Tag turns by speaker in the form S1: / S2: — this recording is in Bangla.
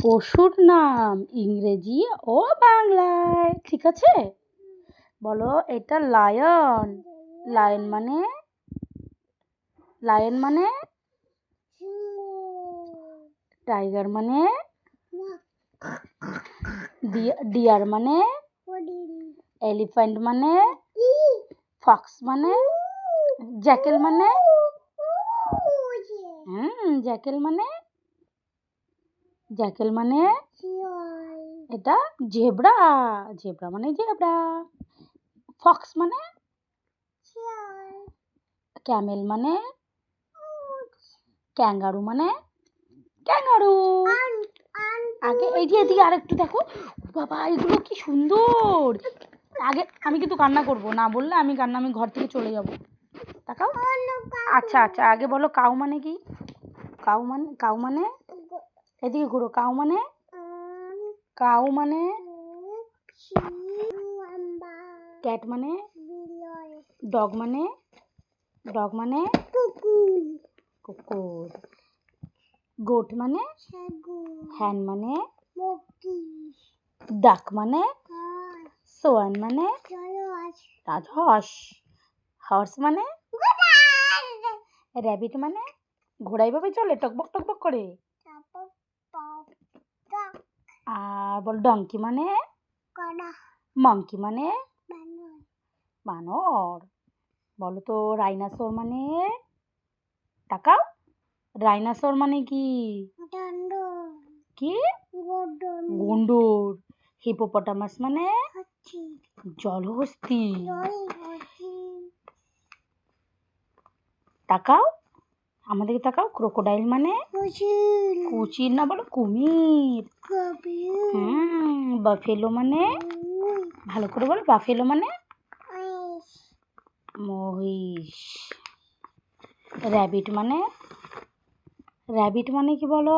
S1: পশুর নাম ইংরেজি ও বাংলায়, ঠিক আছে? বলো, এটা লায়ন। লায়ন মানে টাইগার মানে ডিয়ার মানে এলিফ্যান্ট মানে ফক্স মানে জ্যাকেল মানে জ্যাকেল মানে এটা জেব্রা। জেব্রা মানে জেব্রা। ফক্স মানে ক্যামেল মানে ক্যাঙ্গারু মানে ক্যাঙ্গারু। আগে এই যে এদিকে আরেকটু দেখো, বাবা এগুলো কি সুন্দর। আগে আমি কিন্তু কান্না করব না, বললে আমি ঘর থেকে চলে যাব। তাকাও। আচ্ছা আচ্ছা, আগে বলো কাউ মানে কি? কাউ মানে এদিকে ঘুরো। কাউ মানে ক্যাট মানে ডগ মানে কুকুর। গোট মানে হ্যান মানে ডাক মানে সোয়ান মানে রাজহাঁস। হর্স মানে র্যাবিট মানে ঘোড়া এইভাবে চলে টকবক টকবক করে। আর বল ডঙ্কি মানে মঙ্কি মানে বানর। বলো তো রাইনাসোর মানে? তাকাও, রাইনাসোর মানে কি? গন্ডর। হিপোপটামাস মানে জলহস্তী। তাকাও, আমাদেরকে তাকাও। ক্রোকোডাইল মানে কুচির না, বলো কুমির। বাফেলো মানে ভালো করে বলো। বাফেলো মানে মহিষ। র্যাবিট মানে কি বলো?